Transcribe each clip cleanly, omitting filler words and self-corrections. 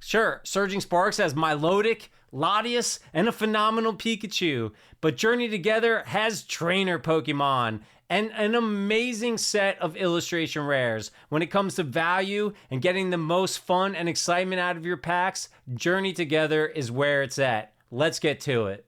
Sure, Surging Sparks has Milotic, Latias, and a phenomenal Pikachu, but Journey Together has Trainer Pokemon and an amazing set of illustration rares. When it comes to value and getting the most fun and excitement out of your packs, Journey Together is where it's at. Let's get to it.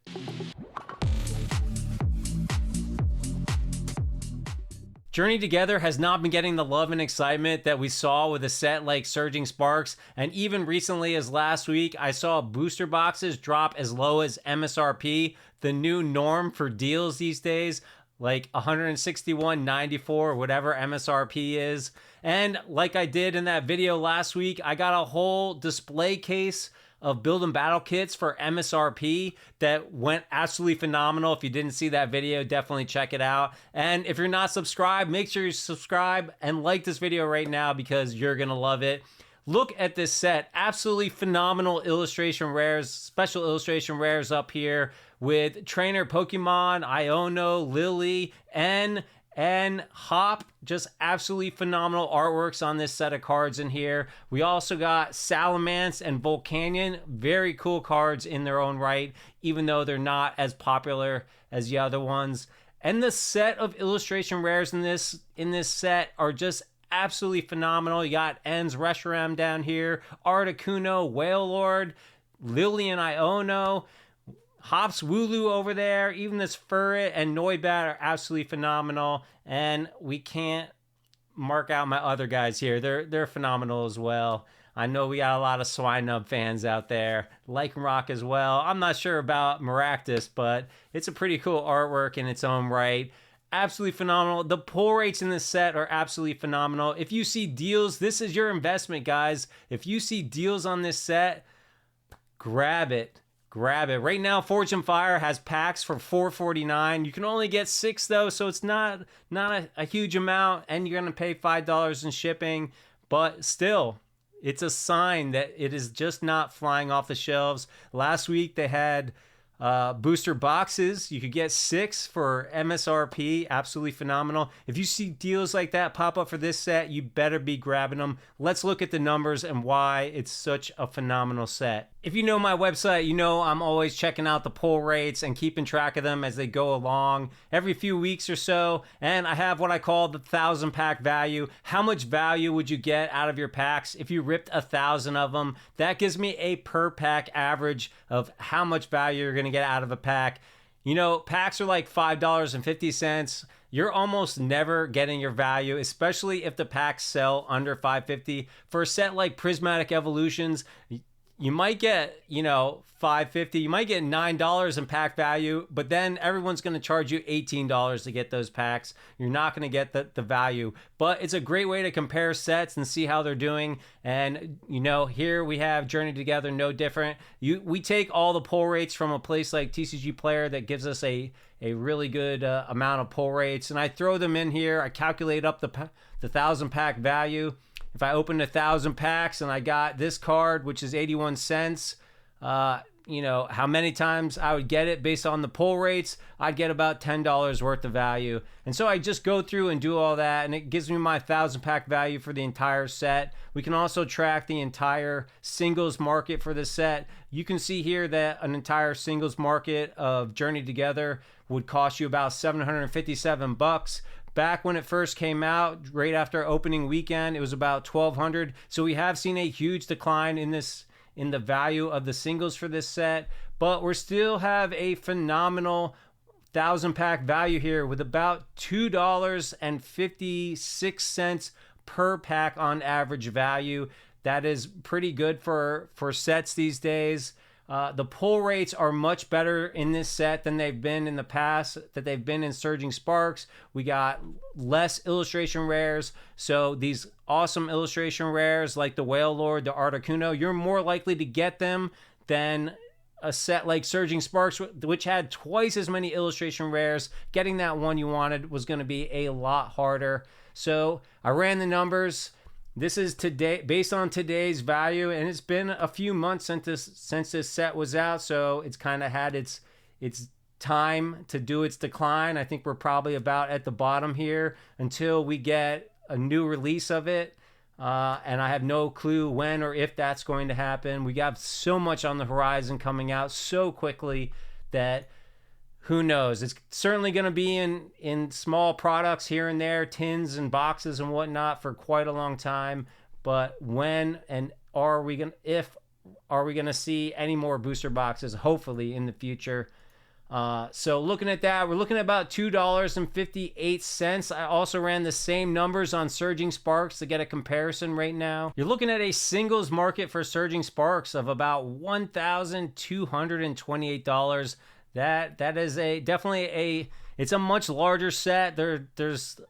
Journey Together has not been getting the love and excitement that we saw with a set like Surging Sparks, and even recently as last week, I saw booster boxes drop as low as MSRP, the new norm for deals these days, like $161.94, whatever MSRP is. And like I did in that video last week, I got a whole display case of build and battle kits for MSRP that went absolutely phenomenal. If you didn't see that video, definitely check it out. And if you're not subscribed, make sure you subscribe and like this video right now because you're gonna love it. Look at this set, absolutely phenomenal illustration rares, special illustration rares up here with Trainer Pokemon, Iono, Lily, and Hop. Just absolutely phenomenal artworks on this set of cards in here. We also got Salamence and Volcanion, very cool cards in their own right, even though they're not as popular as the other ones. And the set of illustration rares in this set are just absolutely phenomenal. You got En's Reshiram down here, Articuno, Wailord, Lily and Iono, Hop's Wooloo over there, even this Furret and Noibat are absolutely phenomenal, and we can't mark out my other guys here. They're phenomenal as well. I know we got a lot of Swinub fans out there, Lycanroc as well. I'm not sure about Maractus, but it's a pretty cool artwork in its own right. Absolutely phenomenal. The pull rates in this set are absolutely phenomenal. If you see deals, this is your investment, guys. If you see deals on this set, grab it. Grab it. Right now, Fortune Fire has packs for $4.49. You can only get 6 though, so it's not a huge amount, and you're gonna pay $5 in shipping. But still, it's a sign that it is just not flying off the shelves. Last week they had booster boxes. You could get 6 for MSRP. Absolutely phenomenal. If you see deals like that pop up for this set, you better be grabbing them. Let's look at the numbers and why it's such a phenomenal set. If you know my website, you know I'm always checking out the pull rates and keeping track of them as they go along every few weeks or so. And I have what I call the 1,000 pack value. How much value would you get out of your packs if you ripped 1,000 of them? That gives me a per pack average of how much value you're going to get out of a pack. You know, packs are like $5.50. You're almost never getting your value, especially if the packs sell under $5.50. For a set like Prismatic Evolutions, you might get, $5.50. You might get $9 in pack value, but then everyone's going to charge you $18 to get those packs. You're not going to get the value, but it's a great way to compare sets and see how they're doing. And, here we have Journey Together, no different. We take all the pull rates from a place like TCG Player that gives us a really good amount of pull rates, and I throw them in here. I calculate up the 1,000 pack value. If I opened 1,000 packs and I got this card, which is 81 cents, how many times I would get it based on the pull rates, I'd get about $10 worth of value. And so I just go through and do all that, and it gives me my 1,000 pack value for the entire set. We can also track the entire singles market for the set. You can see here that an entire singles market of Journey Together would cost you about $757. Back when it first came out, right after opening weekend, it was about $1,200. So we have seen a huge decline in the value of the singles for this set, but we still have a phenomenal 1,000 pack value here with about $2.56 per pack on average value. That is pretty good for sets these days. The pull rates are much better in this set than they've been in the past, that they've been in Surging Sparks. We got less illustration rares, so these awesome illustration rares like the Wailord, the Articuno, you're more likely to get them than a set like Surging Sparks, which had twice as many illustration rares. Getting that one you wanted was going to be a lot harder. So I ran the numbers. This is today based on today's value, and it's been a few months since this set was out, so it's kind of had its time to do its decline. I think we're probably about at the bottom here until we get a new release of it. and I have no clue when or if that's going to happen. We got so much on the horizon coming out so quickly that who knows? It's certainly going to be in small products here and there, tins and boxes and whatnot for quite a long time. But when and are we going to see any more booster boxes? Hopefully in the future. So looking at that, we're looking at about $2.58. I also ran the same numbers on Surging Sparks to get a comparison right now. You're looking at a singles market for Surging Sparks of about $1,228. That is it's a much larger set. There's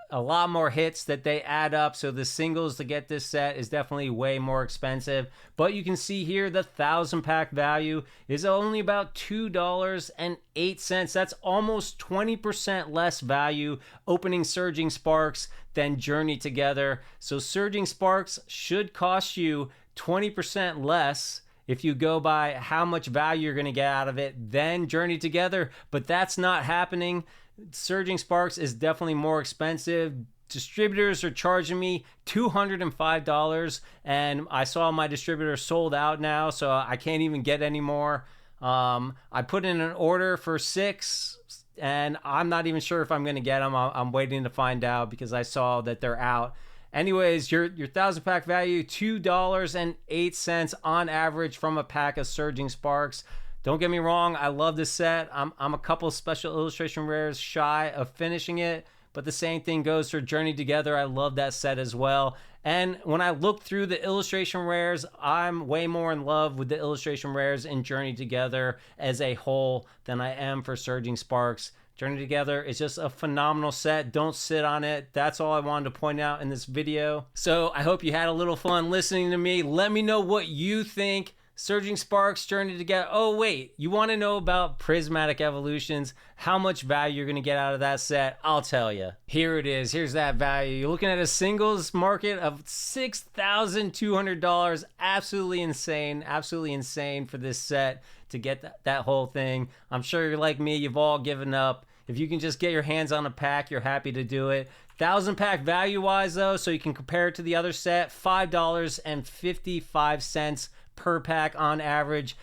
a lot more hits that they add up, so the singles to get this set is definitely way more expensive. But you can see here the 1,000-pack value is only about $2.08. That's almost 20% less value opening Surging Sparks than Journey Together. So Surging Sparks should cost you 20% less if you go by how much value you're going to get out of it than Journey Together, but that's not happening. Surging Sparks is definitely more expensive. Distributors are charging me $205, and I saw my distributor sold out now, so I can't even get any more. I put in an order for 6, and I'm not even sure if I'm going to get them. I'm waiting to find out because I saw that they're out. Anyways, your 1,000-pack value, $2.08 on average from a pack of Surging Sparks. Don't get me wrong, I love this set. I'm a couple special illustration rares shy of finishing it, but the same thing goes for Journey Together. I love that set as well. And when I look through the illustration rares, I'm way more in love with the illustration rares in Journey Together as a whole than I am for Surging Sparks. Journey Together is just a phenomenal set. Don't sit on it. That's all I wanted to point out in this video. So I hope you had a little fun listening to me. Let me know what you think. Surging Sparks, Journey Together. Oh, wait, you want to know about Prismatic Evolutions? How much value you're going to get out of that set? I'll tell you. Here it is. Here's that value. You're looking at a singles market of $6,200. Absolutely insane for this set to get that whole thing. I'm sure you're like me. You've all given up. If you can just get your hands on a pack, you're happy to do it. 1,000-pack value-wise, though, so you can compare it to the other set, $5.55 per pack on average.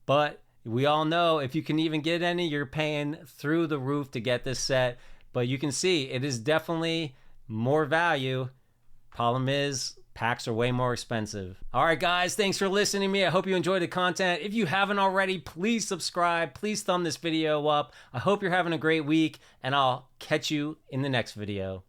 But we all know if you can even get any, you're paying through the roof to get this set. But you can see it is definitely more value. Problem is, packs are way more expensive. All right, guys, thanks for listening to me. I hope you enjoyed the content. If you haven't already, please subscribe. Please thumb this video up. I hope you're having a great week, and I'll catch you in the next video.